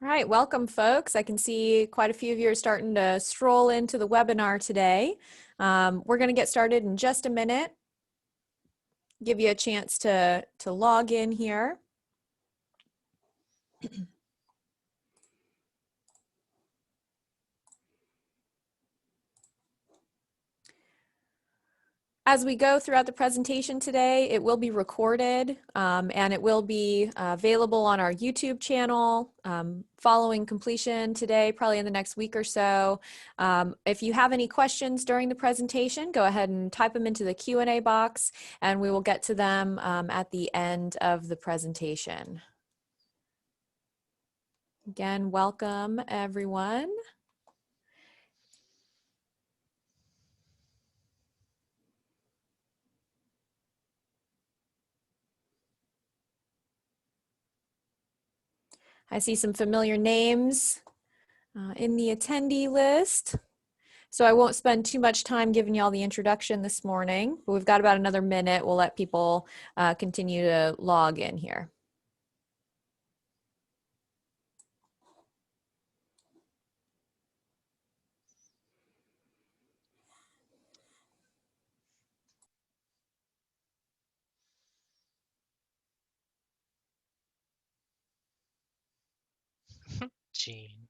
All right, welcome folks. I can see quite a few of you are starting to stroll into the webinar today. We're going to get started in just a minute. Give you a chance to log in here. As we go throughout the presentation today, it will be recorded and it will be available on our YouTube channel following completion today, probably in the next week or so. If you have any questions during the presentation, go ahead and type them into the Q&A box and we will get to them at the end of the presentation. Again, welcome everyone. I see some familiar names in the attendee list. So I won't spend too much time giving you all the introduction this morning, but we've got about another minute. We'll let people continue to log in here. Gene.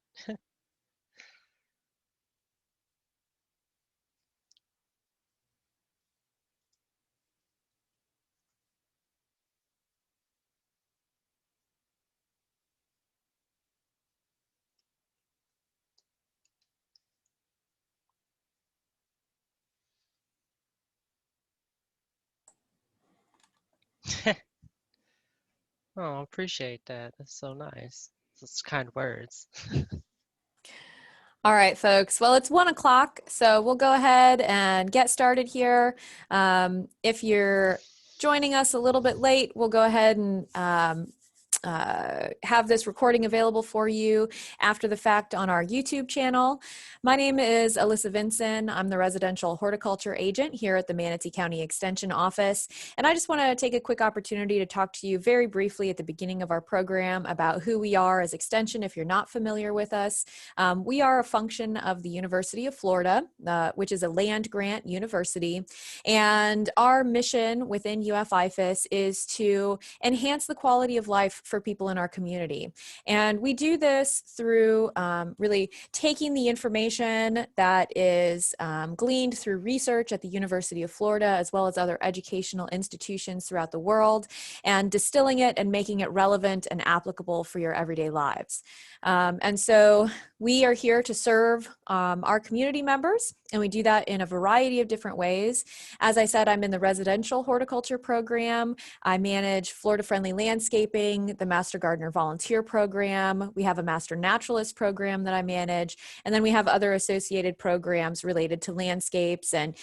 Oh, appreciate that. That's so nice. Such kind words. All right, folks. Well, it's 1 o'clock, so we'll go ahead and get started here. If you're joining us a little bit late, we'll go ahead and have this recording available for you after the fact on our YouTube channel. My name is Alyssa Vinson. I'm the residential horticulture agent here at the Manatee County Extension Office. And I just want to take a quick opportunity to talk to you very briefly at the beginning of our program about who we are as Extension if you're not familiar with us. We are a function of the University of Florida, which is a land grant university. And our mission within UF-IFAS is to enhance the quality of life for people in our community. And we do this through really taking the information that is gleaned through research at the University of Florida, as well as other educational institutions throughout the world, and distilling it and making it relevant and applicable for your everyday lives. And so we are here to serve our community members, and we do that in a variety of different ways. As I said, I'm in the residential horticulture program. I manage Florida-friendly landscaping, the Master Gardener Volunteer Program. We have a Master Naturalist program that I manage, and then we have other associated programs related to landscapes and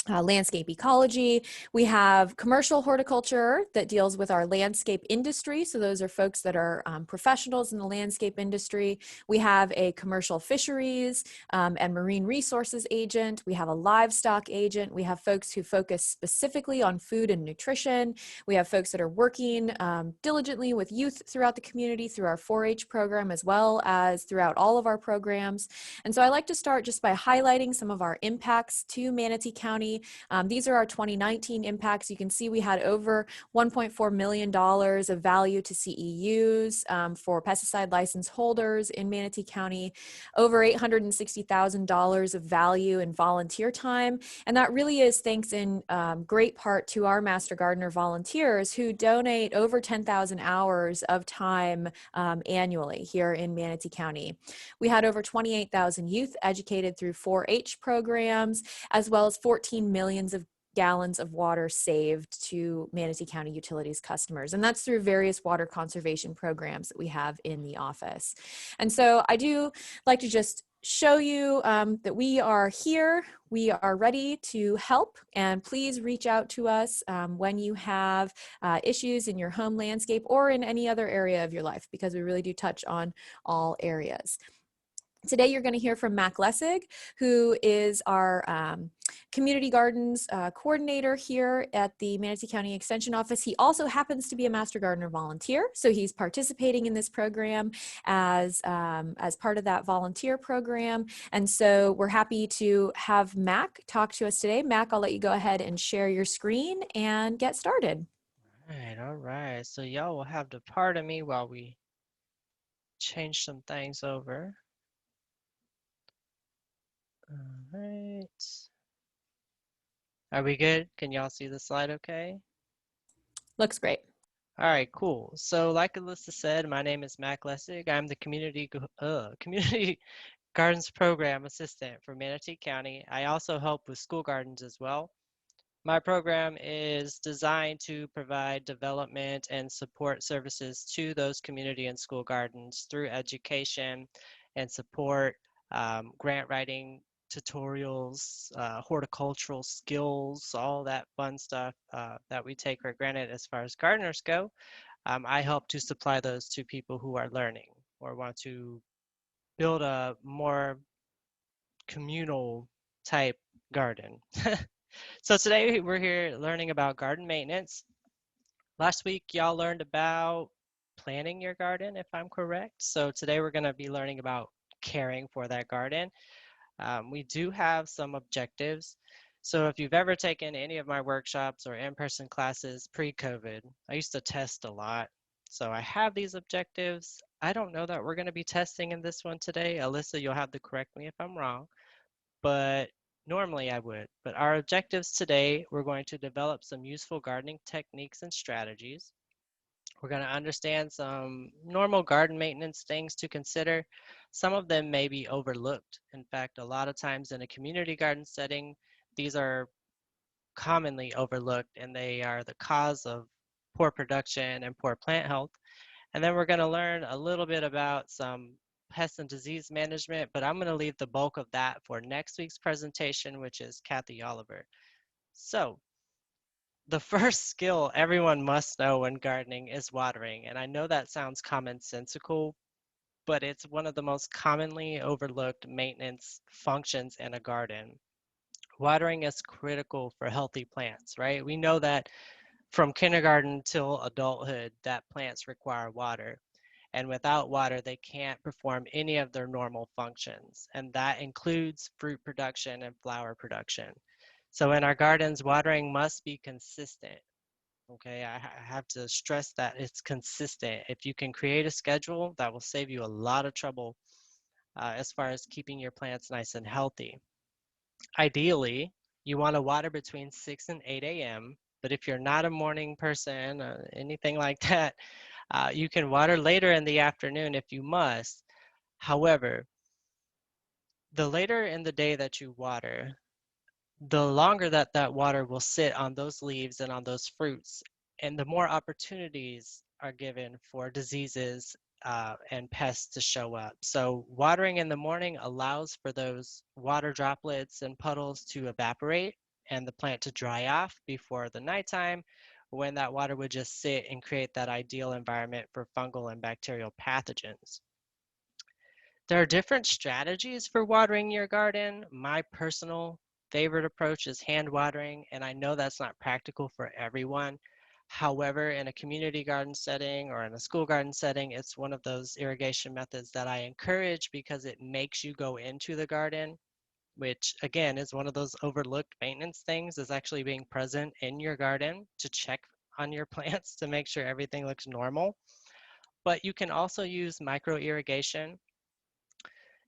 landscape ecology. We have commercial horticulture that deals with our landscape industry. So those are folks that are professionals in the landscape industry. We have a commercial fisheries and marine resources agent. We have a livestock agent. We have folks who focus specifically on food and nutrition. We have folks that are working diligently with youth throughout the community through our 4-H program, as well as throughout all of our programs. And so I like to start just by highlighting some of our impacts to Manatee County. These are our 2019 impacts. You can see we had over $1.4 million of value to CEUs for pesticide license holders in Manatee County, over $860,000 of value in volunteer time. And that really is thanks in great part to our Master Gardener volunteers who donate over 10,000 hours of time annually here in Manatee County. We had over 28,000 youth educated through 4-H programs, as well as 14 millions of gallons of water saved to Manatee County Utilities customers. And that's through various water conservation programs that we have in the office. And so I do like to just show you that we are here. We are ready to help, and please reach out to us when you have issues in your home landscape or in any other area of your life, because we really do touch on all areas. Today, you're going to hear from Mac Lessig, who is our community gardens coordinator here at the Manatee County Extension Office. He also happens to be a Master Gardener volunteer, so he's participating in this program as part of that volunteer program. And so we're happy to have Mac talk to us today. Mac, I'll let you go ahead and share your screen and get started. All right. So y'all will have to pardon me while we change some things over. All right. Are we good? Can y'all see the slide okay? Looks great. All right, cool. So like Alyssa said, my name is Mac Lessig. I'm the Community Gardens Program Assistant for Manatee County. I also help with school gardens as well. My program is designed to provide development and support services to those community and school gardens through education and support, grant writing, tutorials, horticultural skills, all that fun stuff that we take for granted as far as gardeners go. I help to supply those to people who are learning or want to build a more communal type garden. So today we're here learning about garden maintenance. Last week y'all learned about planting your garden, if I'm correct. So today we're going to be learning about caring for that garden. We do have some objectives. So if you've ever taken any of my workshops or in-person classes pre-COVID, I used to test a lot. So I have these objectives. I don't know that we're going to be testing in this one today. Alyssa, you'll have to correct me if I'm wrong, but normally I would. But our objectives today, we're going to develop some useful gardening techniques and strategies. We're going to understand some normal garden maintenance things to consider. Some of them may be overlooked. In fact, a lot of times in a community garden setting, these are commonly overlooked and they are the cause of poor production and poor plant health. And then we're going to learn a little bit about some pest and disease management, but I'm going to leave the bulk of that for next week's presentation, which is Kathy Oliver. So the first skill everyone must know when gardening is watering. And I know that sounds commonsensical, but it's one of the most commonly overlooked maintenance functions in a garden. Watering is critical for healthy plants, right? We know that from kindergarten till adulthood that plants require water. And without water, they can't perform any of their normal functions. And that includes fruit production and flower production. So in our gardens, watering must be consistent. Okay, I have to stress that it's consistent. If you can create a schedule, that will save you a lot of trouble as far as keeping your plants nice and healthy. Ideally, you want to water between 6 and 8 a.m. But if you're not a morning person or anything like that, you can water later in the afternoon if you must. However, the later in the day that you water, the longer that that water will sit on those leaves and on those fruits, and the more opportunities are given for diseases and pests to show up. So watering in the morning allows for those water droplets and puddles to evaporate and the plant to dry off before the nighttime, when that water would just sit and create that ideal environment for fungal and bacterial pathogens. There are different strategies for watering your garden. My personal favorite approach is hand watering, and I know that's not practical for everyone. However, in a community garden setting or in a school garden setting, it's one of those irrigation methods that I encourage because it makes you go into the garden, which again is one of those overlooked maintenance things, is actually being present in your garden to check on your plants to make sure everything looks normal. But you can also use micro irrigation.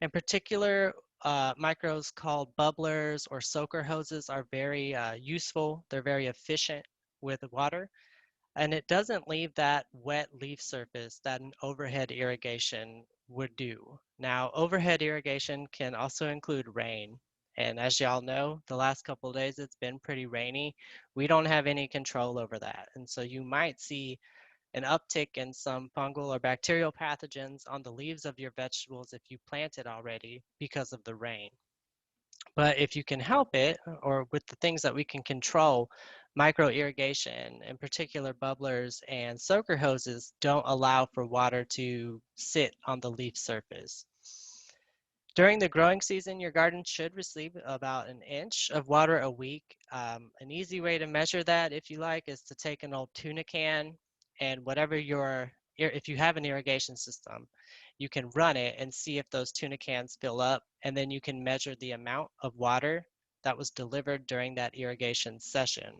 In particular, micros called bubblers or soaker hoses are very useful. They're very efficient with water, and it doesn't leave that wet leaf surface that an overhead irrigation would do. Now, overhead irrigation can also include rain. And as y'all know, the last couple of days it's been pretty rainy. We don't have any control over that. And so you might see an uptick in some fungal or bacterial pathogens on the leaves of your vegetables if you planted already because of the rain. But if you can help it, or with the things that we can control, micro irrigation, in particular bubblers and soaker hoses, don't allow for water to sit on the leaf surface. During the growing season, your garden should receive about an inch of water a week. An easy way to measure that, if you like, is to take an old tuna can and if you have an irrigation system, you can run it and see if those tuna cans fill up, and then you can measure the amount of water that was delivered during that irrigation session.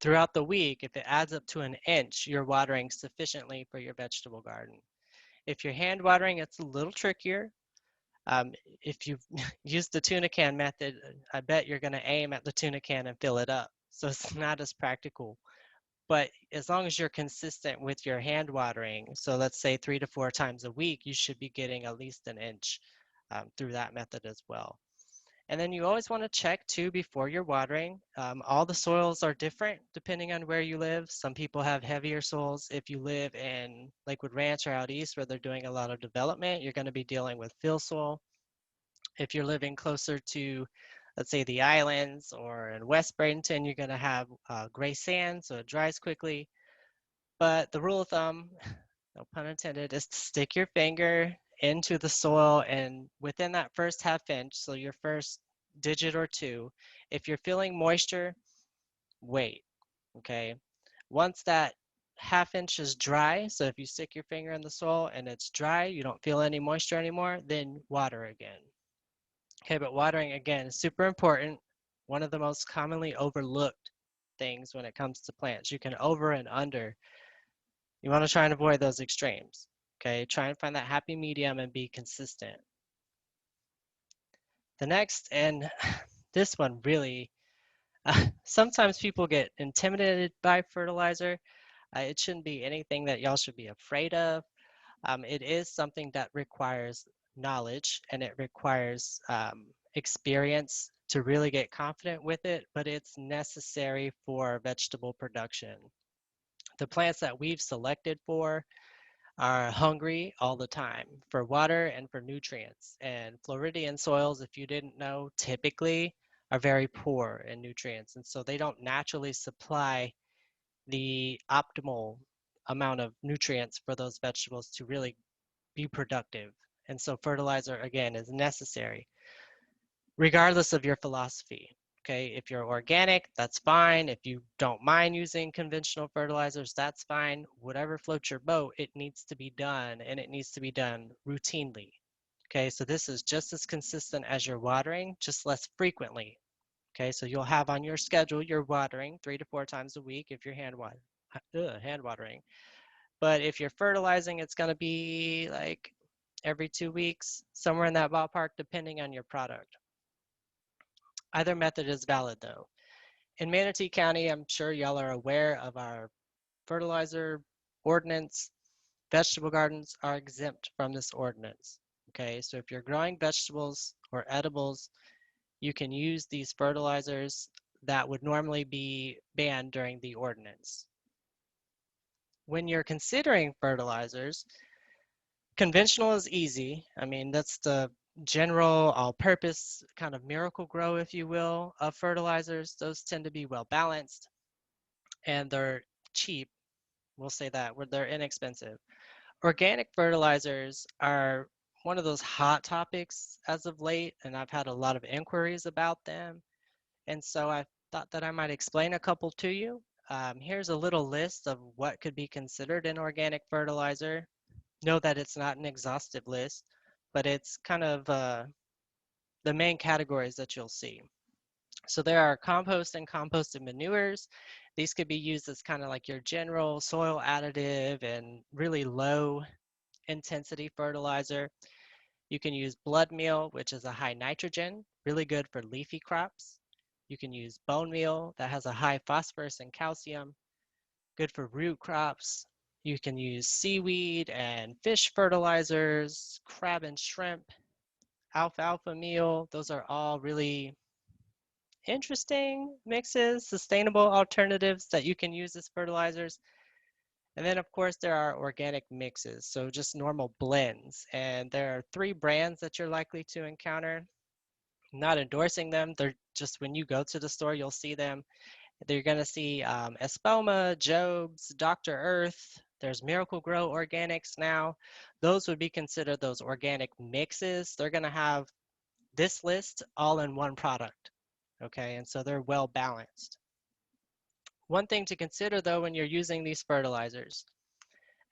Throughout the week, if it adds up to an inch, you're watering sufficiently for your vegetable garden. If you're hand watering, it's a little trickier. Um, if you use the tuna can method, I bet you're going to aim at the tuna can and fill it up. So it's not as practical. But as long as you're consistent with your hand watering, so let's say 3 to 4 times a week, you should be getting at least an inch through that method as well. And then you always want to check too before you're watering. All the soils are different depending on where you live. Some people have heavier soils. If you live in Lakewood Ranch or out east where they're doing a lot of development, you're going to be dealing with fill soil. If you're living closer to, let's say, the islands or in West Bradenton, you're going to have gray sand, so it dries quickly. But the rule of thumb, no pun intended, is to stick your finger into the soil, and within that first half inch, so your first digit or two, if you're feeling moisture, wait, okay? Once that half inch is dry, so if you stick your finger in the soil and it's dry, you don't feel any moisture anymore, then water again. Okay, but watering again is super important. One of the most commonly overlooked things when it comes to plants. You can over and under. You want to try and avoid those extremes. Okay, try and find that happy medium and be consistent. The next, and this one really, sometimes people get intimidated by fertilizer. It shouldn't be anything that y'all should be afraid of. It is something that requires knowledge and it requires experience to really get confident with it, but it's necessary for vegetable production. The plants that we've selected for are hungry all the time for water and for nutrients. And Floridian soils, if you didn't know, typically are very poor in nutrients. And so they don't naturally supply the optimal amount of nutrients for those vegetables to really be productive. And so fertilizer, again, is necessary, regardless of your philosophy. Okay, if you're organic, that's fine. If you don't mind using conventional fertilizers, that's fine. Whatever floats your boat, it needs to be done, and it needs to be done routinely. Okay, so this is just as consistent as your watering, just less frequently. Okay, so you'll have on your schedule your watering 3 to 4 times a week if you're hand watering. But if you're fertilizing, it's going to be like every 2 weeks, somewhere in that ballpark, depending on your product. Either method is valid though. In Manatee County, I'm sure y'all are aware of our fertilizer ordinance. Vegetable gardens are exempt from this ordinance. Okay, so if you're growing vegetables or edibles, you can use these fertilizers that would normally be banned during the ordinance. When you're considering fertilizers, conventional is easy. I mean, that's the general all-purpose kind of miracle grow, if you will, of fertilizers. Those tend to be well balanced and they're cheap. We'll say that, where they're inexpensive. Organic fertilizers are one of those hot topics as of late, and I've had a lot of inquiries about them. And so I thought that I might explain a couple to you. Here's a little list of what could be considered an organic fertilizer. Know that it's not an exhaustive list, but it's kind of the main categories that you'll see. So there are compost and composted manures. These could be used as kind of like your general soil additive and really low intensity fertilizer. You can use blood meal, which is a high nitrogen, really good for leafy crops. You can use bone meal that has a high phosphorus and calcium, good for root crops. You can use seaweed and fish fertilizers, crab and shrimp, alfalfa meal. Those are all really interesting mixes, sustainable alternatives that you can use as fertilizers. And then, of course, there are organic mixes, so just normal blends. And there are 3 brands that you're likely to encounter. I'm not endorsing them. They're just when you go to the store, you'll see them. You're going to see Espoma, Job's, Dr. Earth. There's Miracle Grow organics now. Those would be considered those organic mixes. They're going to have this list all in one product. Okay, and so they're well balanced. One thing to consider though when you're using these fertilizers,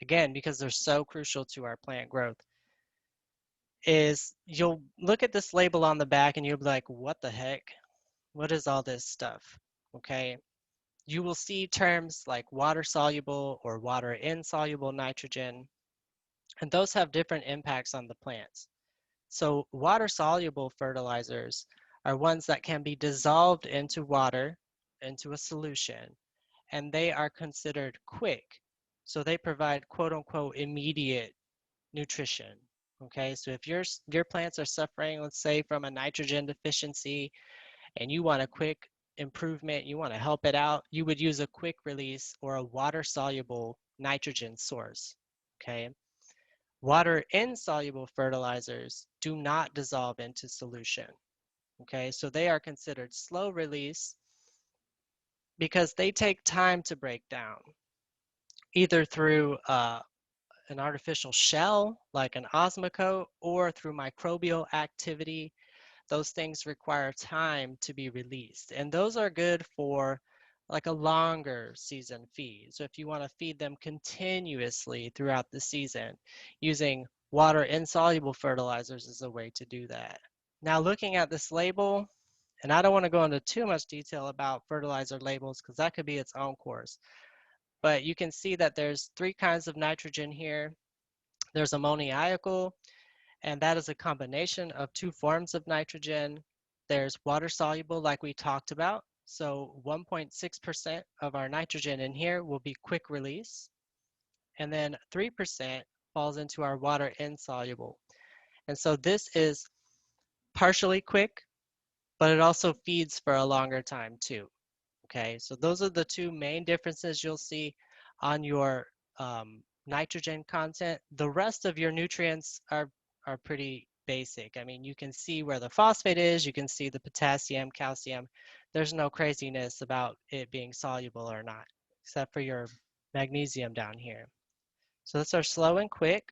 again, because they're so crucial to our plant growth, is you'll look at this label on the back and you'll be like, what the heck? What is all this stuff? Okay, you will see terms like water soluble or water insoluble nitrogen, and those have different impacts on the plants. So water soluble fertilizers are ones that can be dissolved into water, into a solution, and they are considered quick. So they provide quote unquote immediate nutrition. Okay, so if your plants are suffering, let's say from a nitrogen deficiency, and you want a quick improvement, you want to help it out, you would use a quick release or a water soluble nitrogen source. Okay, water insoluble fertilizers do not dissolve into solution. Okay, so they are considered slow release because they take time to break down, either through an artificial shell like an osmocote or through microbial activity. Those things require time to be released, and those are good for like a longer season feed. So if you want to feed them continuously throughout the season, using water insoluble fertilizers is a way to do that. Now looking at this label, and I don't want to go into too much detail about fertilizer labels because that could be its own course, but you can see that there's three kinds of nitrogen here. There's ammoniacal, and that is a combination of two forms of nitrogen. There's water soluble, like we talked about. So 1.6% of our nitrogen in here will be quick release. And then 3% falls into our water insoluble. And so this is partially quick, but it also feeds for a longer time too. Okay, so those are the two main differences you'll see on your nitrogen content. The rest of your nutrients are pretty basic. I mean, you can see where the phosphate is, you can see the potassium, calcium. There's no craziness about it being soluble or not, except for your magnesium down here. So those are slow and quick.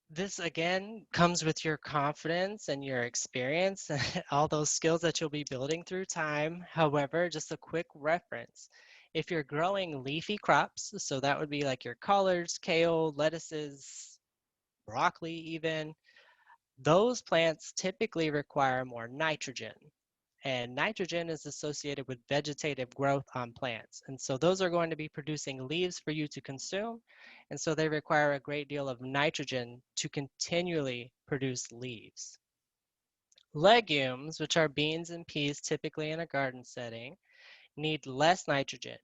This again comes with your confidence and your experience, all those skills that you'll be building through time. However, just a quick reference. If you're growing leafy crops, so that would be like your collards, kale, lettuces, broccoli even, those plants typically require more nitrogen. And nitrogen is associated with vegetative growth on plants. And so those are going to be producing leaves for you to consume. And so they require a great deal of nitrogen to continually produce leaves. Legumes, which are beans and peas typically in a garden setting, need less nitrogen.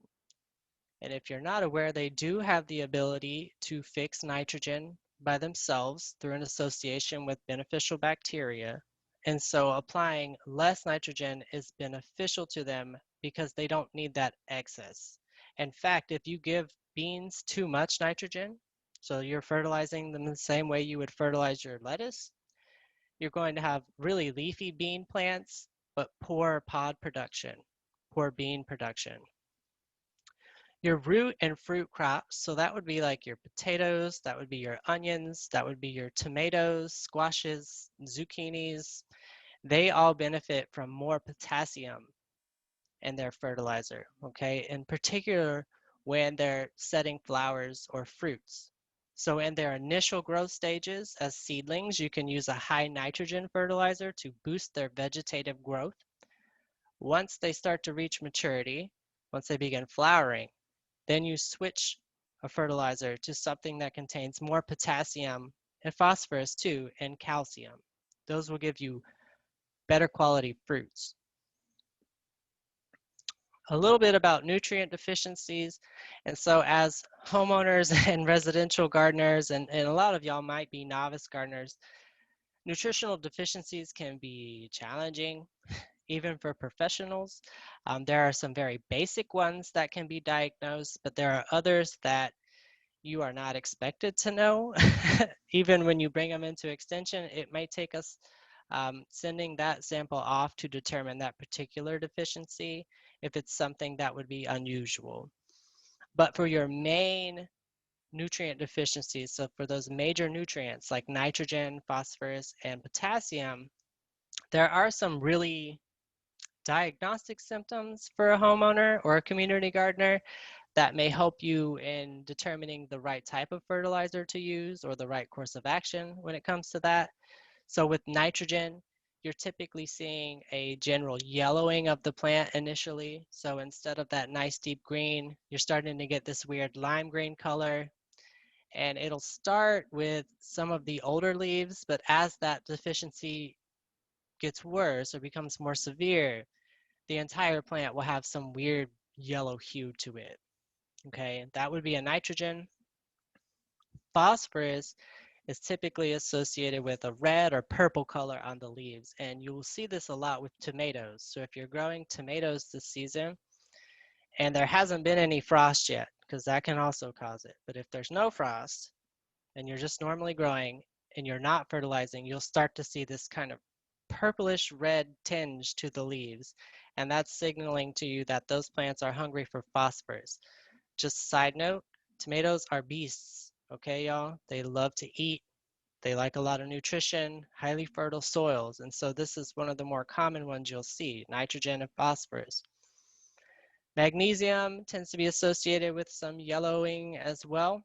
And if you're not aware, they do have the ability to fix nitrogen by themselves through an association with beneficial bacteria. And so applying less nitrogen is beneficial to them because they don't need that excess. In fact, if you give beans too much nitrogen, so you're fertilizing them the same way you would fertilize your lettuce, you're going to have really leafy bean plants, but poor pod production, poor bean production. Your root and fruit crops, so that would be like your potatoes, that would be your onions, that would be your tomatoes, squashes, zucchinis. They all benefit from more potassium in their fertilizer, okay? In particular, when they're setting flowers or fruits. So in their initial growth stages as seedlings, you can use a high nitrogen fertilizer to boost their vegetative growth. Once they start to reach maturity, once they begin flowering, then you switch a fertilizer to something that contains more potassium and phosphorus too, and calcium. Those will give you better quality fruits. A little bit about nutrient deficiencies. And so as homeowners and residential gardeners, and a lot of y'all might be novice gardeners, nutritional deficiencies can be challenging, even for professionals. There are some very basic ones that can be diagnosed, but there are others that you are not expected to know. Even when you bring them into extension, it may take us sending that sample off to determine that particular deficiency if it's something that would be unusual. But for your main nutrient deficiencies, so for those major nutrients like nitrogen, phosphorus, and potassium, there are some really diagnostic symptoms for a homeowner or a community gardener that may help you in determining the right type of fertilizer to use or the right course of action when it comes to that. So with nitrogen, you're typically seeing a general yellowing of the plant initially. So instead of that nice deep green, you're starting to get this weird lime green color. And it'll start with some of the older leaves, but as that deficiency gets worse or becomes more severe, the entire plant will have some weird yellow hue to it. Okay, that would be a nitrogen. Phosphorus is typically associated with a red or purple color on the leaves, and you will see this a lot with tomatoes. So if you're growing tomatoes this season and there hasn't been any frost yet, because that can also cause it, but if there's no frost and you're just normally growing and you're not fertilizing, you'll start to see this kind of purplish red tinge to the leaves, and that's signaling to you that those plants are hungry for phosphorus. Just a side note, tomatoes are beasts, okay, y'all? They love to eat. They like a lot of nutrition, highly fertile soils, and so this is one of the more common ones you'll see, nitrogen and phosphorus. Magnesium tends to be associated with some yellowing as well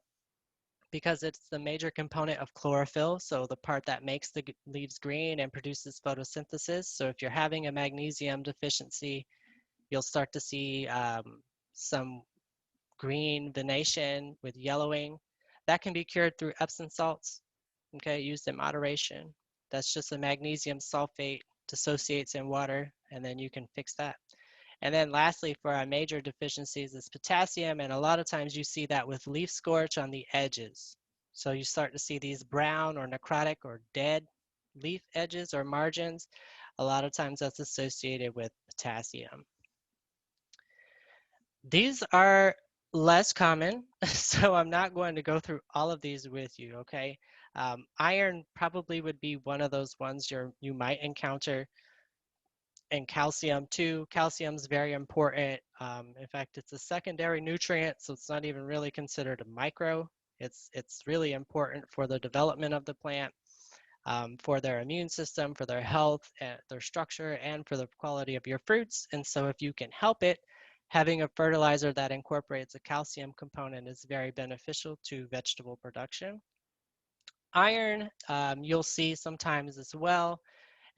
because it's the major component of chlorophyll, so the part that makes the leaves green and produces photosynthesis. So if you're having a magnesium deficiency, you'll start to see some green venation with yellowing. That can be cured through Epsom salts, okay, used in moderation. That's just a magnesium sulfate dissociates in water, and then you can fix that. And then lastly, for our major deficiencies is potassium, and a lot of times you see that with leaf scorch on the edges. So you start to see these brown or necrotic or dead leaf edges or margins. A lot of times that's associated with potassium. These are less common, so I'm not going to go through all of these with you, okay? Iron probably would be one of those ones you might encounter, and calcium too. Calcium is very important. In fact, it's a secondary nutrient, so it's not even really considered a micro. It's really important for the development of the plant, for their immune system, for their health, and their structure, and for the quality of your fruits. And so if you can help it, having a fertilizer that incorporates a calcium component is very beneficial to vegetable production. Iron, you'll see sometimes as well,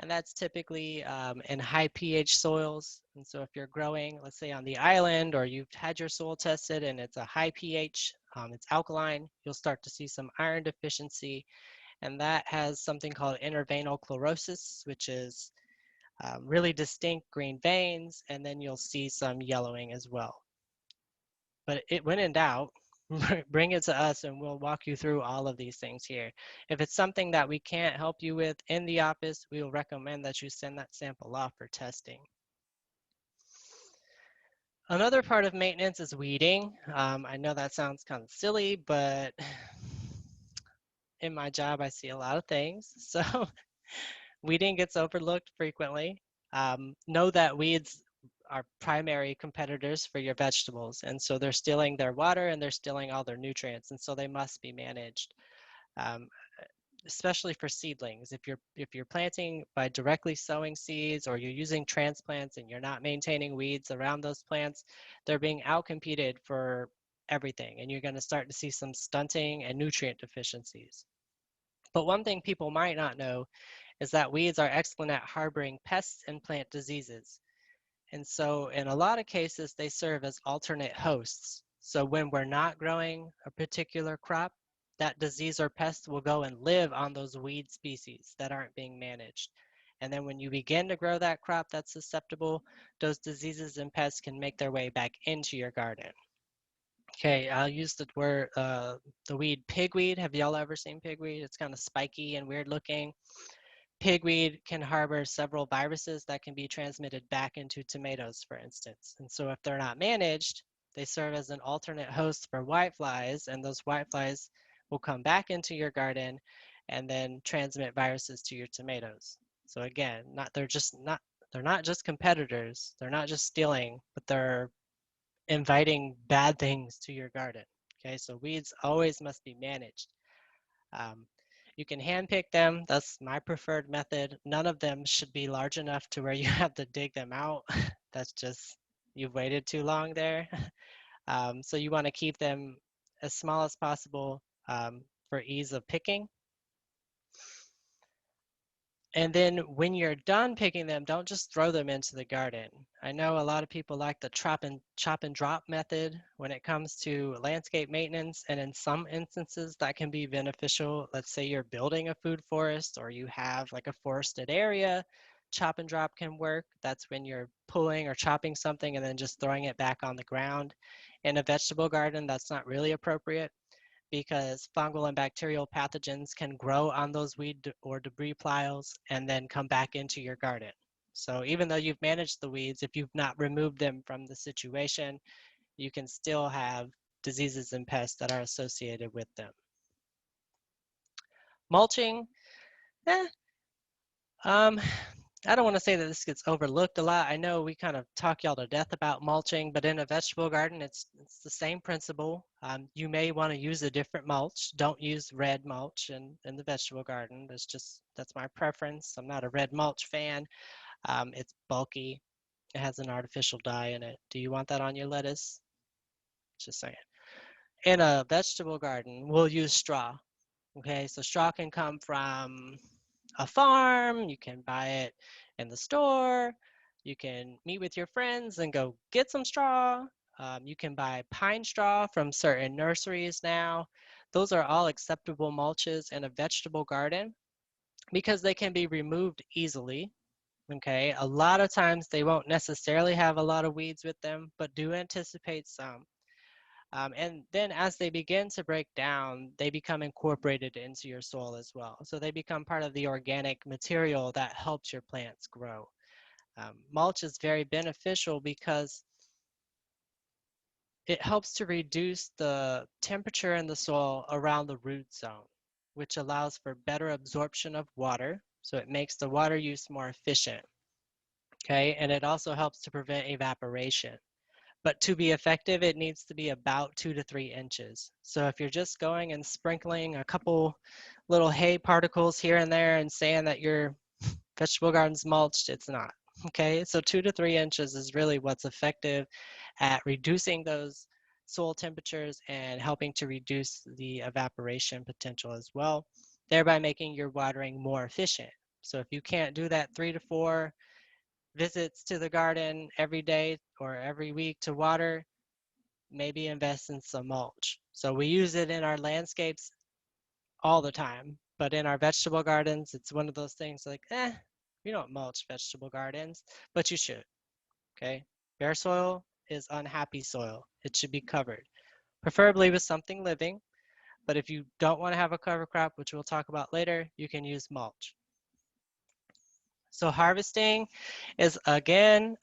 and that's typically in high pH soils. And so if you're growing, let's say on the island, or you've had your soil tested and it's a high pH, it's alkaline, you'll start to see some iron deficiency, and that has something called interveinal chlorosis, which is really distinct green veins, and then you'll see some yellowing as well. But when in doubt, bring it to us and we'll walk you through all of these things here. If it's something that we can't help you with in the office, we will recommend that you send that sample off for testing. Another part of maintenance is weeding. I know that sounds kind of silly, but in my job, I see a lot of things. So weeding gets overlooked frequently. Know that weeds are primary competitors for your vegetables, and so they're stealing their water and they're stealing all their nutrients, and so they must be managed. Um, Especially for seedlings, if you're planting by directly sowing seeds, or you're using transplants and you're not maintaining weeds around those plants, they're being outcompeted for everything, and you're going to start to see some stunting and nutrient deficiencies. But one thing people might not know is that weeds are excellent at harboring pests and plant diseases. And so in a lot of cases, they serve as alternate hosts. So when we're not growing a particular crop, that disease or pest will go and live on those weed species that aren't being managed. And then when you begin to grow that crop that's susceptible, those diseases and pests can make their way back into your garden. Okay, I'll use the weed pigweed. Have y'all ever seen pigweed? It's kind of spiky and weird looking. Pigweed can harbor several viruses that can be transmitted back into tomatoes, for instance. And so if they're not managed, they serve as an alternate host for whiteflies, and those whiteflies will come back into your garden and then transmit viruses to your tomatoes. So again, they're not just competitors, they're not just stealing, but they're inviting bad things to your garden. Okay, so weeds always must be managed. Um, you can hand pick them. That's my preferred method. None of them should be large enough to where you have to dig them out. That's just, you've waited too long there. So you want to keep them as small as possible for ease of picking. And then when you're done picking them, don't just throw them into the garden. I know a lot of people like the chop and drop method when it comes to landscape maintenance, and in some instances that can be beneficial. Let's say you're building a food forest or you have like a forested area, chop and drop can work. That's when you're pulling or chopping something and then just throwing it back on the ground. In a vegetable garden, that's not really appropriate because fungal and bacterial pathogens can grow on those weed or debris piles and then come back into your garden. So even though you've managed the weeds, if you've not removed them from the situation, you can still have diseases and pests that are associated with them. Mulching, eh, um, I don't want to say that this gets overlooked a lot. I know we kind of talk y'all to death about mulching, but in a vegetable garden, it's the same principle. You may want to use a different mulch. Don't use red mulch in the vegetable garden. That's my preference. I'm not a red mulch fan. It's bulky. It has an artificial dye in it. Do you want that on your lettuce? Just saying. In a vegetable garden, we'll use straw. Okay, so straw can come from a farm, you can buy it in the store, you can meet with your friends and go get some straw. You can buy pine straw from certain nurseries now. Those are all acceptable mulches in a vegetable garden because they can be removed easily. Okay, a lot of times they won't necessarily have a lot of weeds with them, but do anticipate some. And then as they begin to break down, they become incorporated into your soil as well. So they become part of the organic material that helps your plants grow. Mulch is very beneficial because it helps to reduce the temperature in the soil around the root zone, which allows for better absorption of water. So it makes the water use more efficient. Okay, and it also helps to prevent evaporation. But to be effective, it needs to be about 2 to 3 inches. So if you're just going and sprinkling a couple little hay particles here and there and saying that your vegetable garden's mulched, it's not. Okay, so 2 to 3 inches is really what's effective at reducing those soil temperatures and helping to reduce the evaporation potential as well, thereby making your watering more efficient. So if you can't do that 3 to 4 visits to the garden every day or every week to water, maybe invest in some mulch. So we use it in our landscapes all the time, but in our vegetable gardens, it's one of those things like, we don't mulch vegetable gardens, but you should, okay? Bare soil is unhappy soil. It should be covered, preferably with something living, but if you don't want to have a cover crop, which we'll talk about later, you can use mulch. So harvesting is again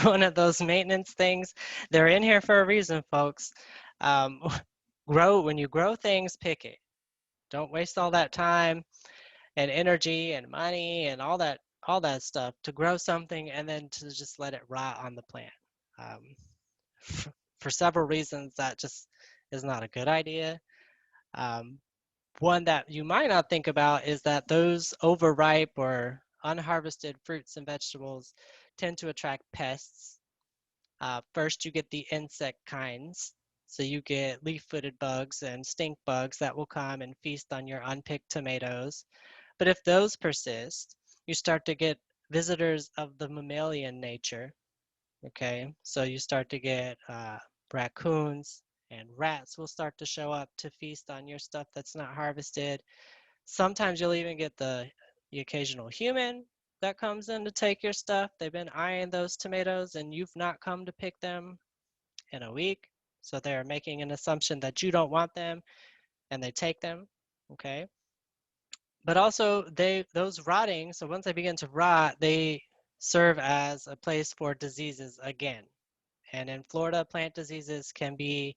one of those maintenance things. They're in here for a reason, folks. Um, when you grow things, pick it. Don't waste all that time and energy and money and all that stuff to grow something and then to just let it rot on the plant. Um, for several reasons, that just is not a good idea. Um, One that you might not think about is that those overripe or unharvested fruits and vegetables tend to attract pests. First, you get the insect kinds. So you get leaf-footed bugs and stink bugs that will come and feast on your unpicked tomatoes. But if those persist, you start to get visitors of the mammalian nature. Okay, so you start to get raccoons and rats will start to show up to feast on your stuff that's not harvested. Sometimes you'll even get the occasional human that comes in to take your stuff. They've been eyeing those tomatoes and you've not come to pick them in a week. So they're making an assumption that you don't want them and they take them. Okay. But also those rotting, so once they begin to rot, they serve as a place for diseases again. And in Florida, plant diseases can be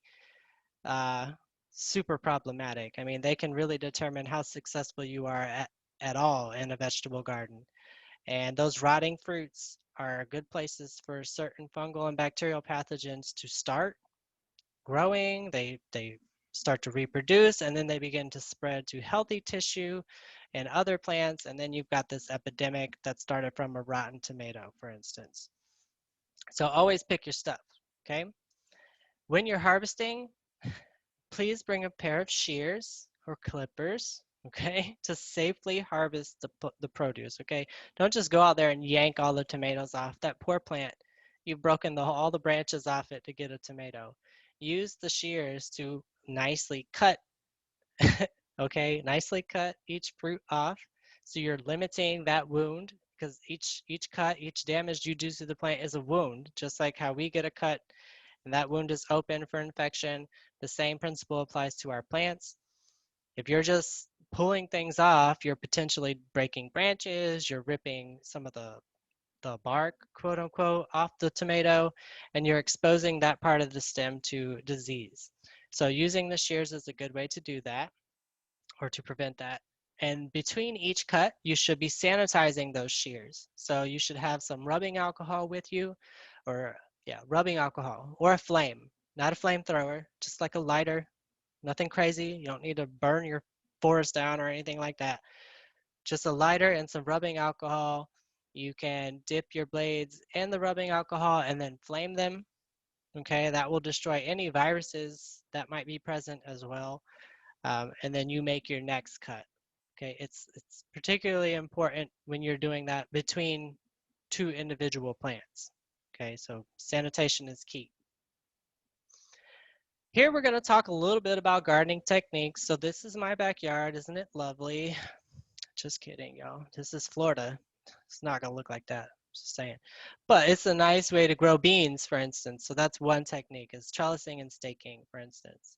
uh, super problematic. I mean, they can really determine how successful you are at all in a vegetable garden. And those rotting fruits are good places for certain fungal and bacterial pathogens to start growing. They start to reproduce, and then they begin to spread to healthy tissue and other plants. And then you've got this epidemic that started from a rotten tomato, for instance. So always pick your stuff, okay? When you're harvesting, please bring a pair of shears or clippers, okay, to safely harvest the produce, okay? Don't just go out there and yank all the tomatoes off. That poor plant, you've broken all the branches off it to get a tomato. Use the shears to nicely cut, okay, nicely cut each fruit off. So you're limiting that wound because each cut, each damage you do to the plant is a wound, just like how we get a cut and that wound is open for infection. The same principle applies to our plants. If you're just pulling things off, you're potentially breaking branches, you're ripping some of the bark, quote unquote, off the tomato, and you're exposing that part of the stem to disease. So using the shears is a good way to do that or to prevent that. And between each cut, you should be sanitizing those shears. So you should have some rubbing alcohol with you, or yeah, rubbing alcohol, or a flame, not a flamethrower, just like a lighter, nothing crazy. You don't need to burn your forest down or anything like that. Just a lighter and some rubbing alcohol. You can dip your blades in the rubbing alcohol and then flame them. Okay, that will destroy any viruses that might be present as well. And then you make your next cut. Okay, it's particularly important when you're doing that between two individual plants. Okay, so sanitation is key. Here we're going to talk a little bit about gardening techniques. So this is my backyard, isn't it lovely? Just kidding, y'all. This is Florida. It's not going to look like that. Just saying. But it's a nice way to grow beans, for instance. So that's one technique, is trellising and staking, for instance.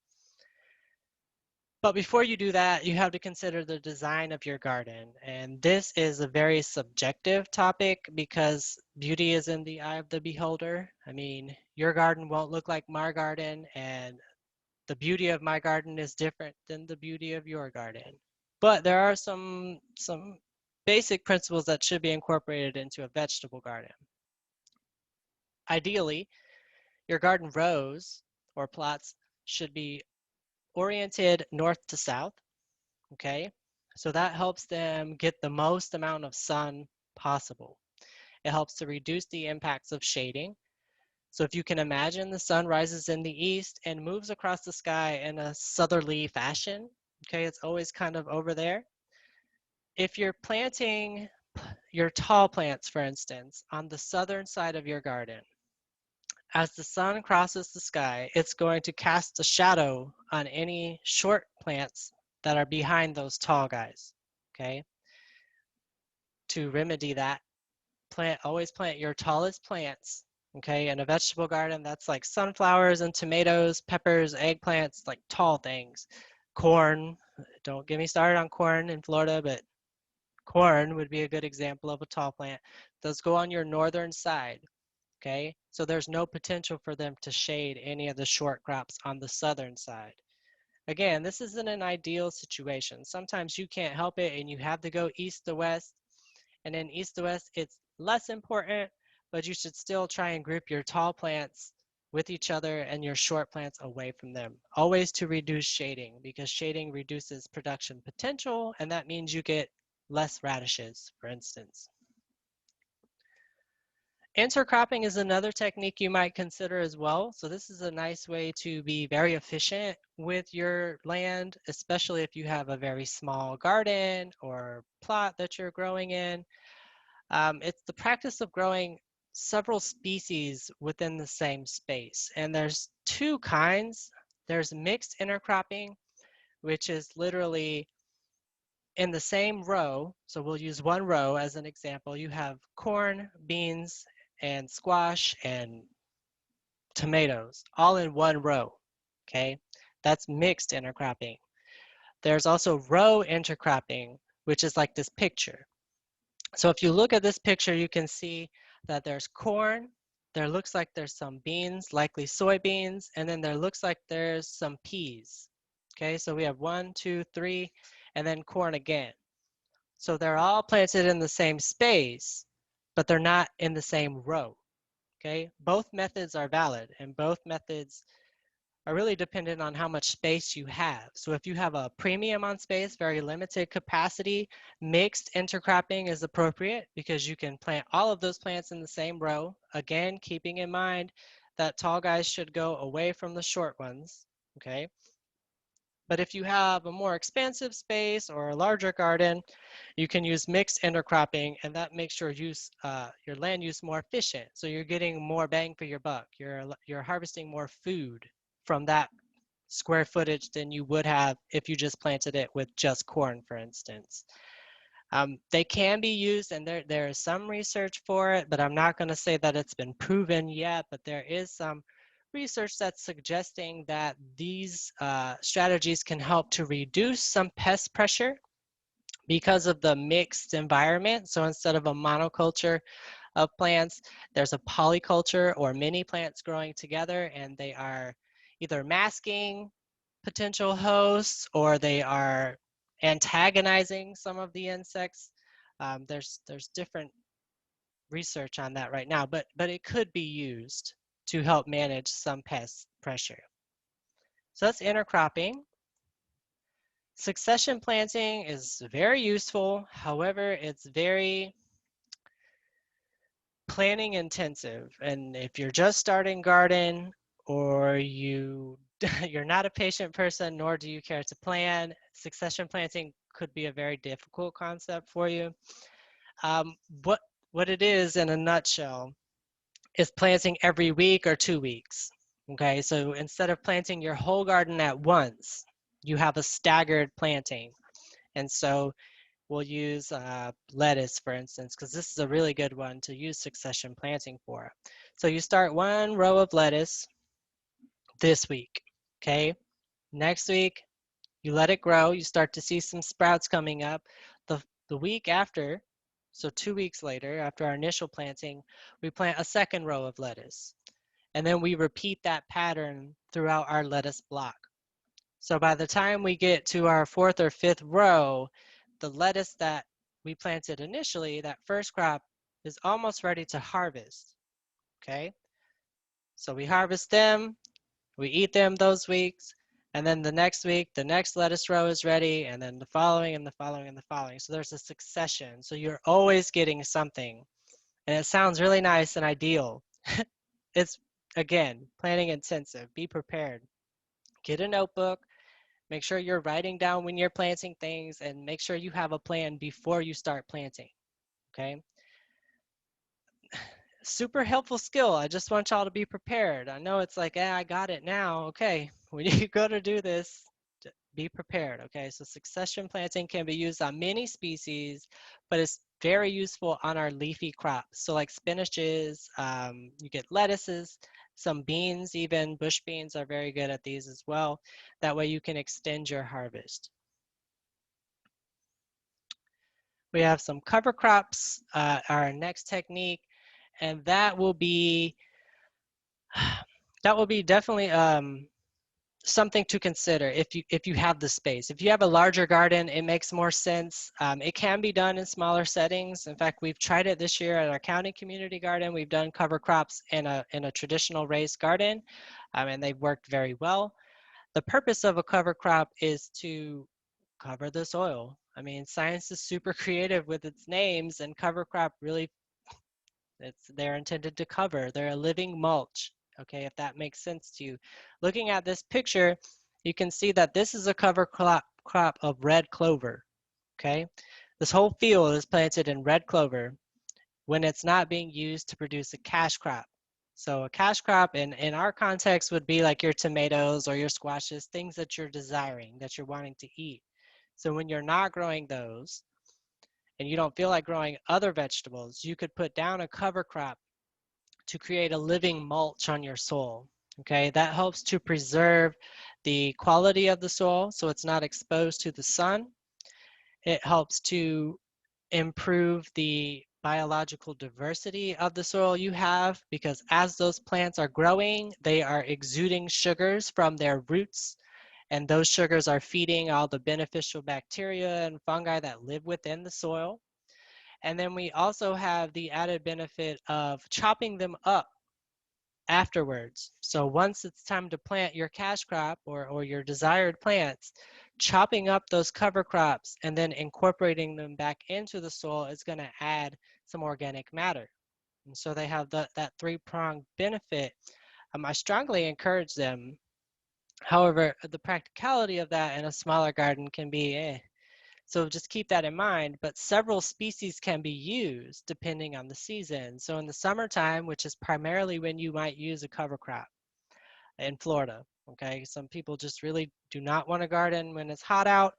But before you do that, you have to consider the design of your garden. And this is a very subjective topic because beauty is in the eye of the beholder. I mean, your garden won't look like my garden, and the beauty of my garden is different than the beauty of your garden. But there are some basic principles that should be incorporated into a vegetable garden. Ideally, your garden rows or plots should be oriented north to south. Okay, so that helps them get the most amount of sun possible. It helps to reduce the impacts of shading. So if you can imagine, the sun rises in the east and moves across the sky in a southerly fashion. Okay, it's always kind of over there. If you're planting your tall plants, for instance, on the southern side of your garden, as the sun crosses the sky, it's going to cast a shadow on any short plants that are behind those tall guys. Okay, to remedy that, always plant your tallest plants. Okay, in a vegetable garden, that's like sunflowers and tomatoes, peppers, eggplants, like tall things. Corn, don't get me started on corn in Florida, but corn would be a good example of a tall plant. Those go on your northern side. Okay, so there's no potential for them to shade any of the short crops on the southern side. Again, this isn't an ideal situation. Sometimes you can't help it and you have to go east to west. And in east to west, it's less important, but you should still try and group your tall plants with each other and your short plants away from them. Always to reduce shading, because shading reduces production potential, and that means you get less radishes, for instance. Intercropping is another technique you might consider as well. So this is a nice way to be very efficient with your land, especially if you have a very small garden or plot that you're growing in. It's the practice of growing several species within the same space. And there's two kinds. There's mixed intercropping, which is literally in the same row. So we'll use one row as an example. You have corn, beans, and squash and tomatoes all in one row. Okay, that's mixed intercropping. There's also row intercropping, which is like this picture. So if you look at this picture, you can see that there's corn, there looks like there's some beans, likely soybeans, and then there looks like there's some peas. Okay, so we have 1, 2, 3, and then corn again. So they're all planted in the same space, but they're not in the same row. Okay, both methods are valid, and both methods are really dependent on how much space you have. So if you have a premium on space, very limited capacity, mixed intercropping is appropriate because you can plant all of those plants in the same row. Again, keeping in mind that tall guys should go away from the short ones, okay? But if you have a more expansive space or a larger garden, you can use mixed intercropping, and that makes your land use more efficient. So you're getting more bang for your buck. You're harvesting more food from that square footage than you would have if you just planted it with just corn, for instance. They can be used, and there is some research for it, but I'm not going to say that it's been proven yet, but there is some research that's suggesting that these strategies can help to reduce some pest pressure because of the mixed environment. So instead of a monoculture of plants, there's a polyculture or many plants growing together, and they are either masking potential hosts or they are antagonizing some of the insects. There's different research on that right now, but it could be used to help manage some pest pressure. So that's intercropping. Succession planting is very useful. However, it's very planning intensive. And if you're just starting garden or you're not a patient person, nor do you care to plan, succession planting could be a very difficult concept for you. Um, what what it is in a nutshell is planting every week or 2 weeks. Okay, so instead of planting your whole garden at once, you have a staggered planting. And so we'll use lettuce, for instance, because this is a really good one to use succession planting for. So you start one row of lettuce this week, okay? Next week, you let it grow. You start to see some sprouts coming up. The week after, so 2 weeks later, after our initial planting, we plant a second row of lettuce. And then we repeat that pattern throughout our lettuce block. So by the time we get to our fourth or fifth row, the lettuce that we planted initially, that first crop, is almost ready to harvest, okay? So we harvest them, we eat them those weeks, and then the next week, the next lettuce row is ready, and then the following and the following and the following. So there's a succession. So you're always getting something. And it sounds really nice and ideal. It's, again, planning intensive. Be prepared. Get a notebook. Make sure you're writing down when you're planting things, and make sure you have a plan before you start planting, okay? Super helpful skill. I just want y'all to be prepared. I know it's like, I got it now. Okay, when you go to do this, be prepared, okay? So succession planting can be used on many species, but it's very useful on our leafy crops. So like spinaches, you get lettuces, some beans, even bush beans are very good at these as well. That way you can extend your harvest. We have some cover crops, our next technique, and that will be definitely something to consider if you have the space. If you have a larger garden, it makes more sense. It can be done in smaller settings. In fact, we've tried it this year at our county community garden. We've done cover crops in a traditional raised garden, and they've worked very well. The purpose of a cover crop is to cover the soil. I mean, science is super creative with its names, and cover crop really, they're intended to cover. They're a living mulch, okay, if that makes sense to you. Looking at this picture, you can see that this is a cover crop of red clover, okay? This whole field is planted in red clover when it's not being used to produce a cash crop. So a cash crop in our context would be like your tomatoes or your squashes, things that you're desiring, that you're wanting to eat. So when you're not growing those, and you don't feel like growing other vegetables, you could put down a cover crop to create a living mulch on your soil. Okay, that helps to preserve the quality of the soil so it's not exposed to the sun. It helps to improve the biological diversity of the soil you have, because as those plants are growing, they are exuding sugars from their roots, and those sugars are feeding all the beneficial bacteria and fungi that live within the soil. And then we also have the added benefit of chopping them up afterwards. So once it's time to plant your cash crop or your desired plants, chopping up those cover crops and then incorporating them back into the soil is going to add some organic matter. And so they have that three-pronged benefit. I strongly encourage them. However, the practicality of that in a smaller garden can be so just keep that in mind, but several species can be used depending on the season. So in the summertime, which is primarily when you might use a cover crop in Florida, okay? Some people just really do not want to garden when it's hot out,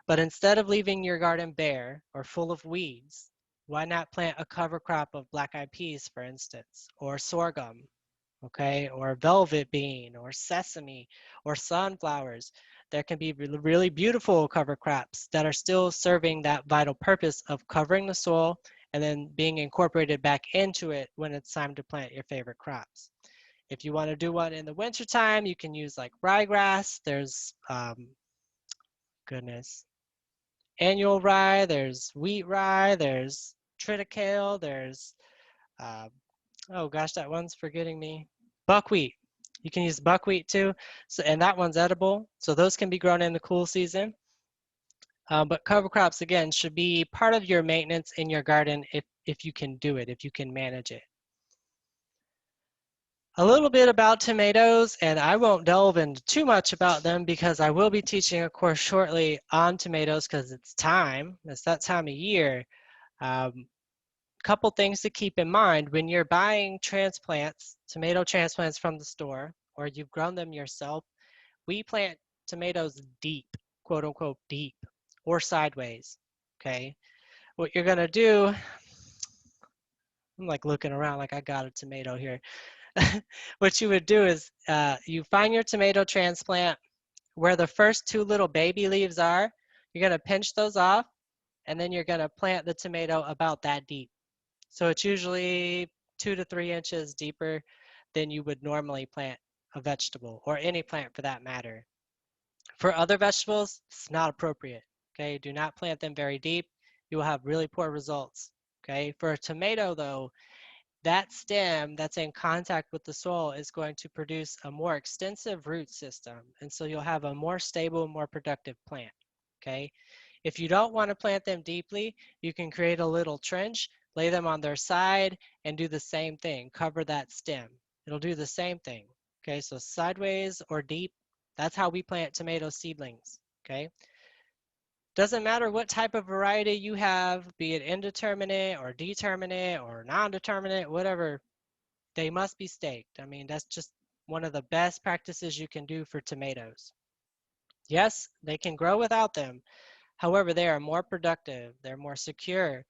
but instead of leaving your garden bare or full of weeds, why not plant a cover crop of black-eyed peas, for instance, or sorghum, okay, or velvet bean, or sesame, or sunflowers. There can be really beautiful cover crops that are still serving that vital purpose of covering the soil and then being incorporated back into it when it's time to plant your favorite crops. If you want to do one in the wintertime, you can use like ryegrass. There's, goodness, annual rye, there's wheat rye, there's triticale, there's uh, oh gosh, that one's forgetting me. Buckwheat. You can use buckwheat too, so, and that one's edible. So those can be grown in the cool season. But cover crops, again, should be part of your maintenance in your garden if you can do it, if you can manage it. A little bit about tomatoes, and I won't delve into too much about them because I will be teaching a course shortly on tomatoes because it's time. It's that time of year. Um, Couple things to keep in mind when you're buying transplants, tomato transplants from the store, or you've grown them yourself. We plant tomatoes deep, quote unquote deep, or sideways. Okay. What you're gonna do, I'm like looking around like I got a tomato here. What you would do is you find your tomato transplant where the first two little baby leaves are. You're gonna pinch those off, and then you're gonna plant the tomato about that deep. So it's usually 2 to 3 inches deeper than you would normally plant a vegetable or any plant for that matter. For other vegetables, it's not appropriate. Okay, do not plant them very deep. You will have really poor results. Okay, for a tomato though, that stem that's in contact with the soil is going to produce a more extensive root system. And so you'll have a more stable, more productive plant. Okay. If you don't want to plant them deeply, you can create a little trench, lay them on their side, and do the same thing. Cover that stem. It'll do the same thing. Okay, so sideways or deep, that's how we plant tomato seedlings. Okay. Doesn't matter what type of variety you have, be it indeterminate or determinate or non-determinate, whatever, they must be staked. I mean, that's just one of the best practices you can do for tomatoes. Yes, they can grow without them. However, they are more productive, they're more secure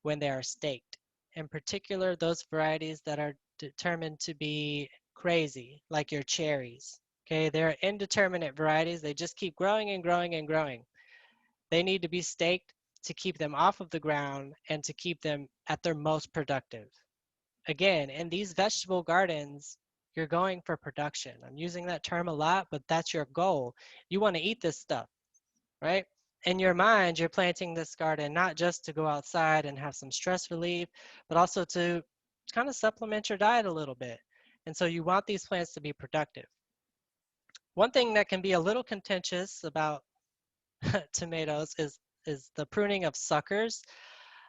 when they are staked. In particular, those varieties that are determined to be crazy, like your cherries. Okay, they're indeterminate varieties. They just keep growing and growing and growing. They need to be staked to keep them off of the ground and to keep them at their most productive. Again, in these vegetable gardens, you're going for production. I'm using that term a lot, but that's your goal. You want to eat this stuff, right? In your mind, you're planting this garden not just to go outside and have some stress relief, but also to kind of supplement your diet a little bit. And so you want these plants to be productive. One thing that can be a little contentious about tomatoes is the pruning of suckers.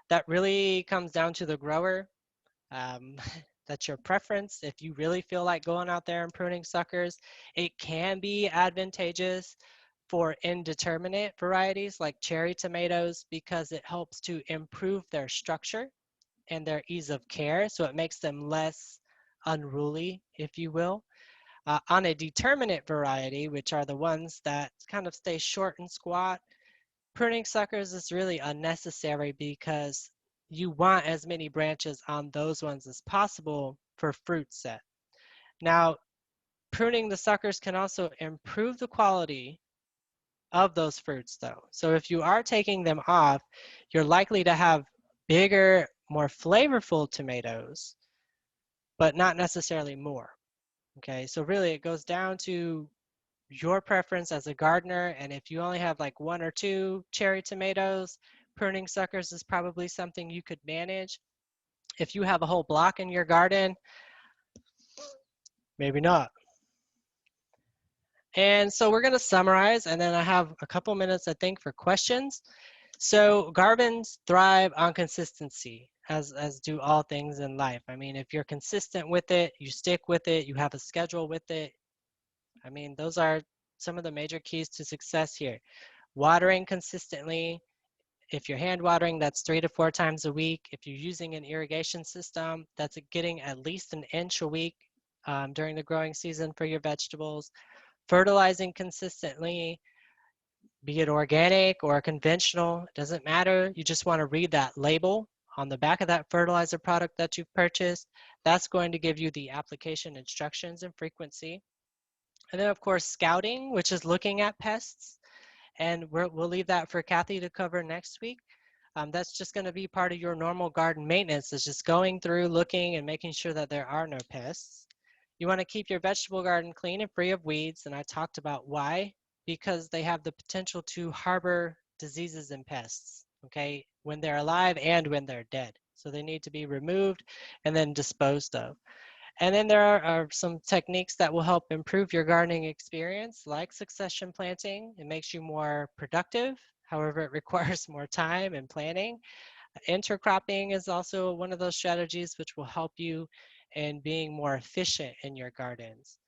That really comes down to the grower. Um, that's your preference. If you really feel like going out there and pruning suckers, it can be advantageous for indeterminate varieties like cherry tomatoes because it helps to improve their structure and their ease of care. So it makes them less unruly, if you will. On a determinate variety, which are the ones that kind of stay short and squat, pruning suckers is really unnecessary because you want as many branches on those ones as possible for fruit set. Now, pruning the suckers can also improve the quality of those fruits though. So if you are taking them off, you're likely to have bigger, more flavorful tomatoes, but not necessarily more. Okay, so really it goes down to your preference as a gardener. And if you only have like 1 or 2 cherry tomatoes, pruning suckers is probably something you could manage. If you have a whole block in your garden, maybe not. And so we're going to summarize, and then I have a couple minutes, I think, for questions. So gardens thrive on consistency, as do all things in life. I mean, if you're consistent with it, you stick with it, you have a schedule with it. I mean, those are some of the major keys to success here. Watering consistently. If you're hand watering, that's 3 to 4 times a week. If you're using an irrigation system, that's getting at least an inch a week during the growing season for your vegetables. Fertilizing consistently, be it organic or conventional, it doesn't matter. You just want to read that label on the back of that fertilizer product that you've purchased. That's going to give you the application instructions and frequency. And then of course, scouting, which is looking at pests. And we'll leave that for Kathy to cover next week. That's just going to be part of your normal garden maintenance, is just going through, looking, and making sure that there are no pests. You want to keep your vegetable garden clean and free of weeds, and I talked about why. Because they have the potential to harbor diseases and pests, okay, when they're alive and when they're dead. So they need to be removed and then disposed of. And then there are some techniques that will help improve your gardening experience, like succession planting. It makes you more productive. However, it requires more time and planning. Intercropping is also one of those strategies which will help you in being more efficient in your gardens.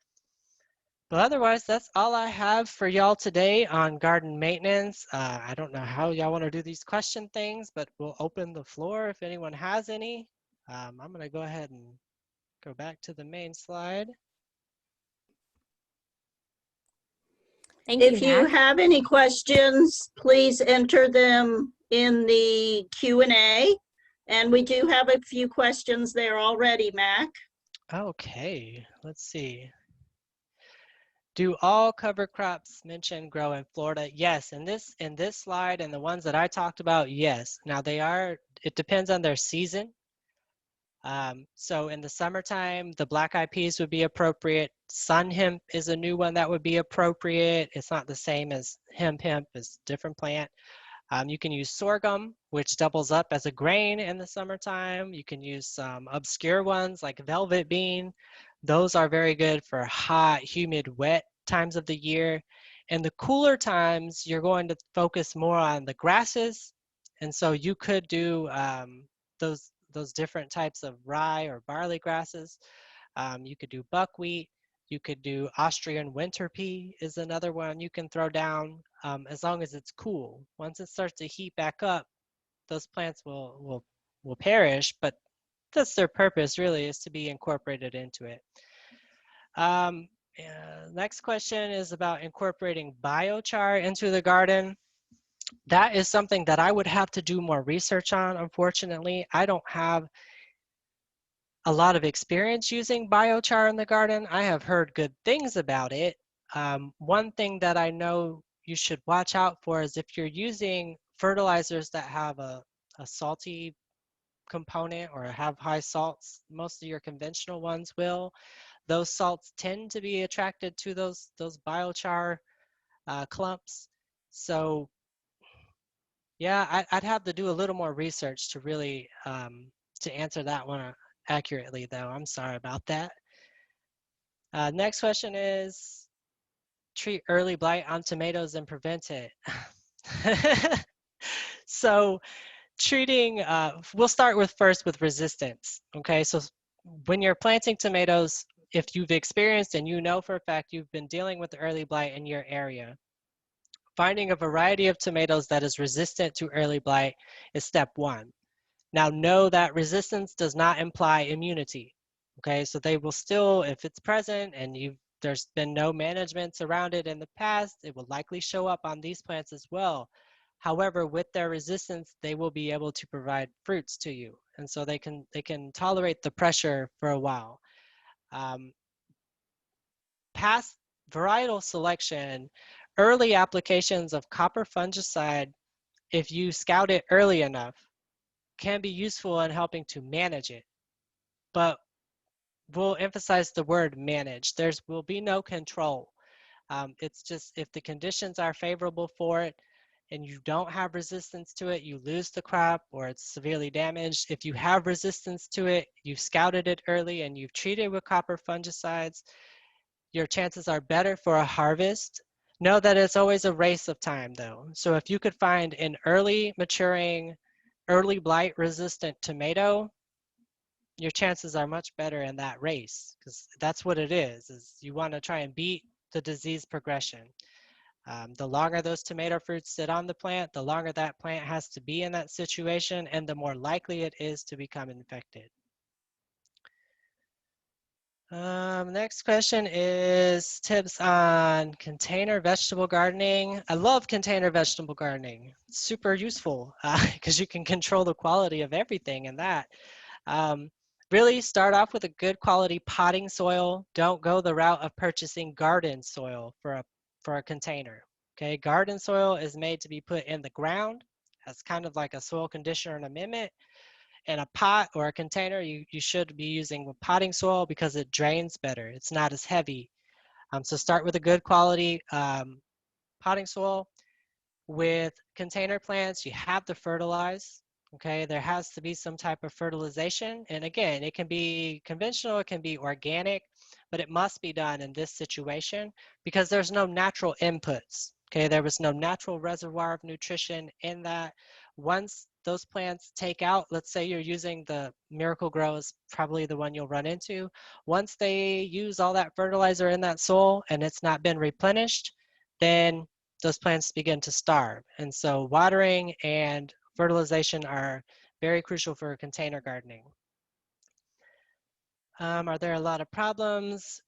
But otherwise, that's all I have for y'all today on garden maintenance. I don't know how y'all want to do these question things, but we'll open the floor if anyone has any. I'm going to go ahead and go back to the main slide. Thank you, If you Mac. have any questions, please enter them in the Q&A. And we do have a few questions there already, Mac. Okay, let's see. Do all cover crops mentioned grow in Florida? Yes, in this slide and the ones that I talked about, yes. Now it depends on their season. So in the summertime, the black eyed peas would be appropriate. Sun hemp is a new one that would be appropriate. It's not the same as hemp. It's a different plant. You can use sorghum, which doubles up as a grain in the summertime. You can use some obscure ones like velvet bean. Those are very good for hot, humid, wet times of the year. In the cooler times, you're going to focus more on the grasses. And so you could do those different types of rye or barley grasses. You could do buckwheat. You could do Austrian winter pea is another one you can throw down as long as it's cool. Once it starts to heat back up, those plants will perish, but that's their purpose really, is to be incorporated into it. Next question is about incorporating biochar into the garden. That is something that I would have to do more research on. Unfortunately, I don't have a lot of experience using biochar in the garden. I have heard good things about it. One thing that I know you should watch out for is if you're using fertilizers that have a salty component or have high salts. Most of your conventional ones will. Those salts tend to be attracted to those biochar clumps. So yeah, I'd have to do a little more research to really to answer that one accurately, though. I'm sorry about that. Next question is, treat early blight on tomatoes and prevent it. So treating, we'll start first with resistance. Okay, so when you're planting tomatoes, if you've experienced and you know for a fact you've been dealing with early blight in your area, finding a variety of tomatoes that is resistant to early blight is step one. Now, know that resistance does not imply immunity. Okay, so they will still, if it's present and there's been no management around it in the past, it will likely show up on these plants as well. However, with their resistance, they will be able to provide fruits to you, and so they can tolerate the pressure for a while. Past varietal selection, early applications of copper fungicide, if you scout it early enough, can be useful in helping to manage it. But we'll emphasize the word manage. There will be no control. It's just if the conditions are favorable for it and you don't have resistance to it, you lose the crop or it's severely damaged. If you have resistance to it, you've scouted it early and you've treated with copper fungicides, your chances are better for a harvest. Know that it's always a race of time though. So if you could find an early maturing, early blight resistant tomato, your chances are much better in that race, because that's what it is you want to try and beat the disease progression. The longer those tomato fruits sit on the plant, the longer that plant has to be in that situation and the more likely it is to become infected. Next question is tips on container vegetable gardening. I love container vegetable gardening. It's super useful because you can control the quality of everything in that. Really start off with a good quality potting soil. Don't go the route of purchasing garden soil for a container. Okay, garden soil is made to be put in the ground as kind of like a soil conditioner and amendment. In a pot or a container, you should be using potting soil because it drains better. It's not as heavy. So start with a good quality potting soil. With container plants, you have to fertilize. Okay, there has to be some type of fertilization. And again, it can be conventional, it can be organic, but it must be done in this situation because there's no natural inputs. Okay, there was no natural reservoir of nutrition in that. Once those plants take out, let's say you're using the Miracle Grow is probably the one you'll run into. Once they use all that fertilizer in that soil and it's not been replenished, then those plants begin to starve. And so watering and fertilization are very crucial for container gardening. Are there a lot of problems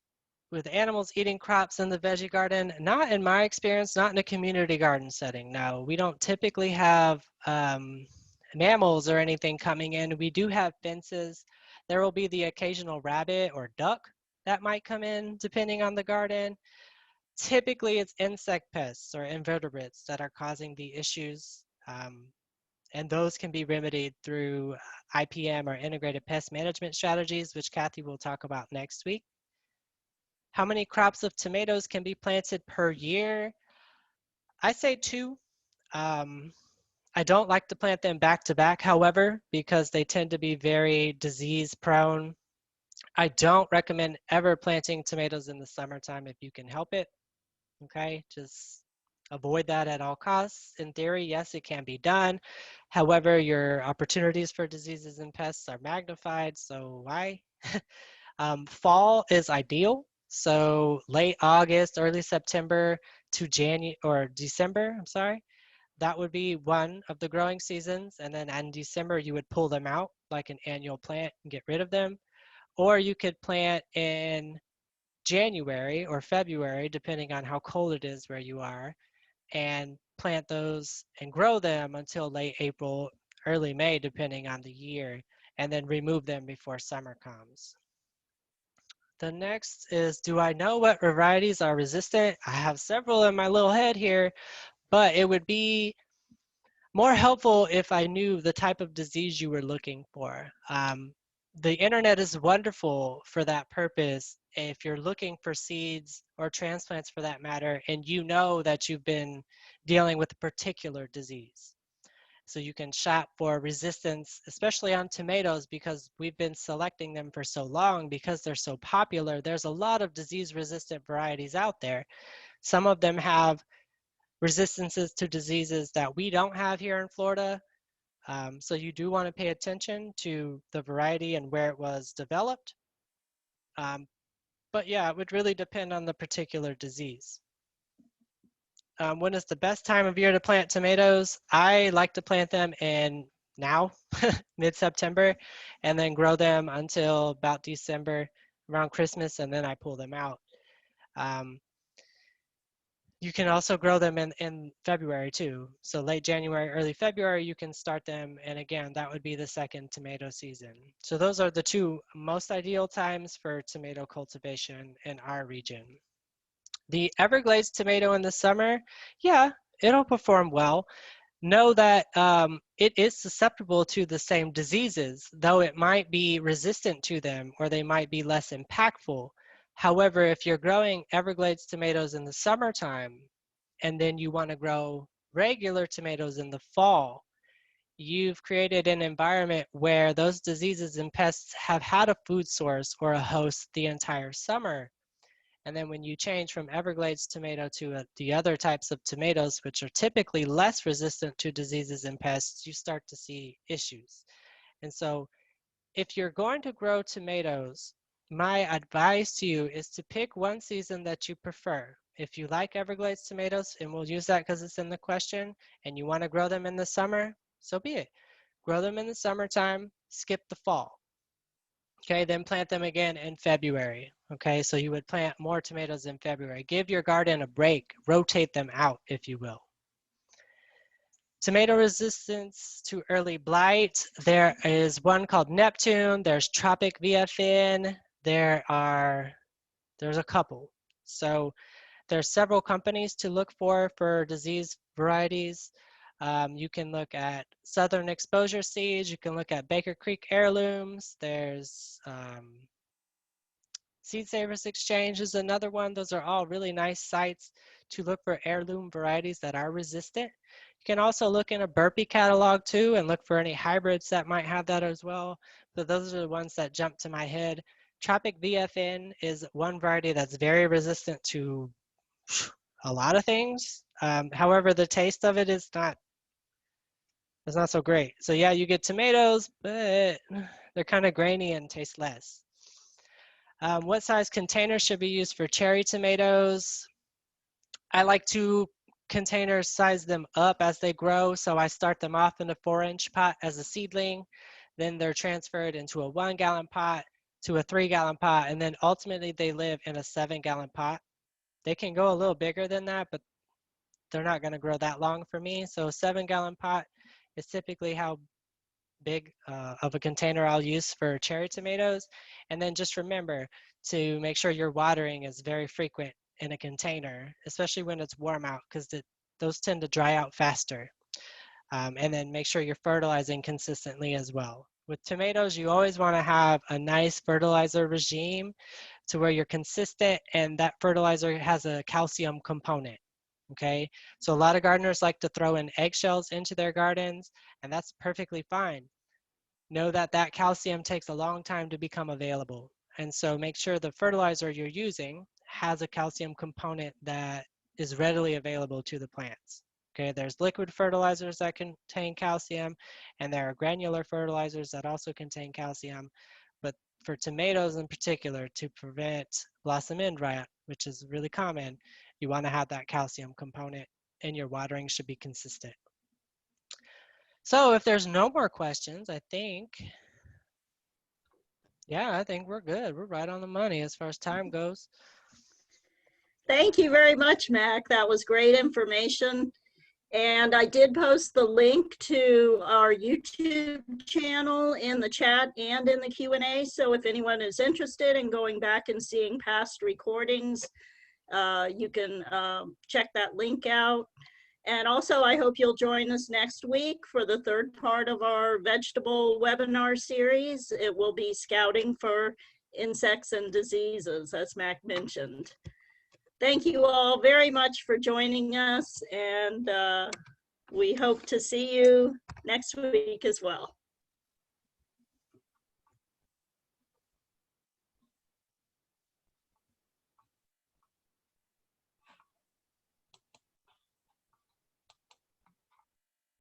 with animals eating crops in the veggie garden? Not in my experience, not in a community garden setting. No, we don't typically have mammals or anything coming in. We do have fences. There will be the occasional rabbit or duck that might come in depending on the garden. Typically, it's insect pests or invertebrates that are causing the issues, and those can be remedied through IPM or integrated pest management strategies, which Kathy will talk about next week. How many crops of tomatoes can be planted per year? I say 2. I don't like to plant them back to back, however, because they tend to be very disease prone. I don't recommend ever planting tomatoes in the summertime if you can help it. Okay, just avoid that at all costs. In theory, yes, it can be done. However, your opportunities for diseases and pests are magnified, so why? Fall is ideal. So late August, early September to January or December, I'm sorry. That would be one of the growing seasons. And then in December, you would pull them out like an annual plant and get rid of them. Or you could plant in January or February, depending on how cold it is where you are, and plant those and grow them until late April, early May, depending on the year, and then remove them before summer comes. The next is, do I know what varieties are resistant? I have several in my little head here, but it would be more helpful if I knew the type of disease you were looking for. The internet is wonderful for that purpose. If you're looking for seeds or transplants for that matter, and you know that you've been dealing with a particular disease. So you can shop for resistance, especially on tomatoes, because we've been selecting them for so long because they're so popular. There's a lot of disease-resistant varieties out there. Some of them have resistances to diseases that we don't have here in Florida. So you do want to pay attention to the variety and where it was developed. But yeah, it would really depend on the particular disease. When is the best time of year to plant tomatoes? I like to plant them in now, mid-September, and then grow them until about December, around Christmas, and then I pull them out. You can also grow them in February too. So late January, early February, you can start them. And again, that would be the second tomato season. So those are the 2 most ideal times for tomato cultivation in our region. The Everglades tomato in the summer, yeah, it'll perform well. Know that it is susceptible to the same diseases, though it might be resistant to them or they might be less impactful. However, if you're growing Everglades tomatoes in the summertime, and then you want to grow regular tomatoes in the fall, you've created an environment where those diseases and pests have had a food source or a host the entire summer. And then when you change from Everglades tomato to the other types of tomatoes, which are typically less resistant to diseases and pests, you start to see issues. And so if you're going to grow tomatoes, my advice to you is to pick one season that you prefer. If you like Everglades tomatoes, and we'll use that because it's in the question, and you want to grow them in the summer, so be it. Grow them in the summertime, skip the fall. Okay, then plant them again in February. Okay, so you would plant more tomatoes in February. Give your garden a break, rotate them out, if you will. Tomato resistance to early blight. There is one called Neptune. There's Tropic VFN. There's a couple. So there's several companies to look for disease varieties. You can look at Southern Exposure Seeds. You can look at Baker Creek Heirlooms. There's Seed Savers Exchange is another one. Those are all really nice sites to look for heirloom varieties that are resistant. You can also look in a Burpee catalog too and look for any hybrids that might have that as well. But those are the ones that jump to my head. Tropic VFN is one variety that's very resistant to a lot of things. However, the taste of it is not so great. So yeah, you get tomatoes, but they're kind of grainy and taste less. What size container should be used for cherry tomatoes? I like to container size them up as they grow. So I start them off in a 4-inch pot as a seedling. Then they're transferred into a 1-gallon pot to a 3-gallon pot. And then ultimately they live in a 7-gallon pot. They can go a little bigger than that, but they're not going to grow that long for me. So a 7-gallon pot is typically how big of a container I'll use for cherry tomatoes. And then just remember to make sure your watering is very frequent in a container, especially when it's warm out, because those tend to dry out faster. And then make sure you're fertilizing consistently as well. With tomatoes, you always want to have a nice fertilizer regime to where you're consistent and that fertilizer has a calcium component. Okay, so a lot of gardeners like to throw in eggshells into their gardens, and that's perfectly fine. Know that that calcium takes a long time to become available. And so make sure the fertilizer you're using has a calcium component that is readily available to the plants. Okay, there's liquid fertilizers that contain calcium, and there are granular fertilizers that also contain calcium. But for tomatoes in particular, to prevent blossom end rot, which is really common, you want to have that calcium component, and your watering should be consistent. So if there's no more questions, I think we're good. We're right on the money as far as time goes. Thank you very much, Mac. That was great information. And I did post the link to our YouTube channel in the chat and in the Q&A. So if anyone is interested in going back and seeing past recordings, you can check that link out. And also, I hope you'll join us next week for the third part of our vegetable webinar series. It will be scouting for insects and diseases, as Mac mentioned. Thank you all very much for joining us, and we hope to see you next week as well.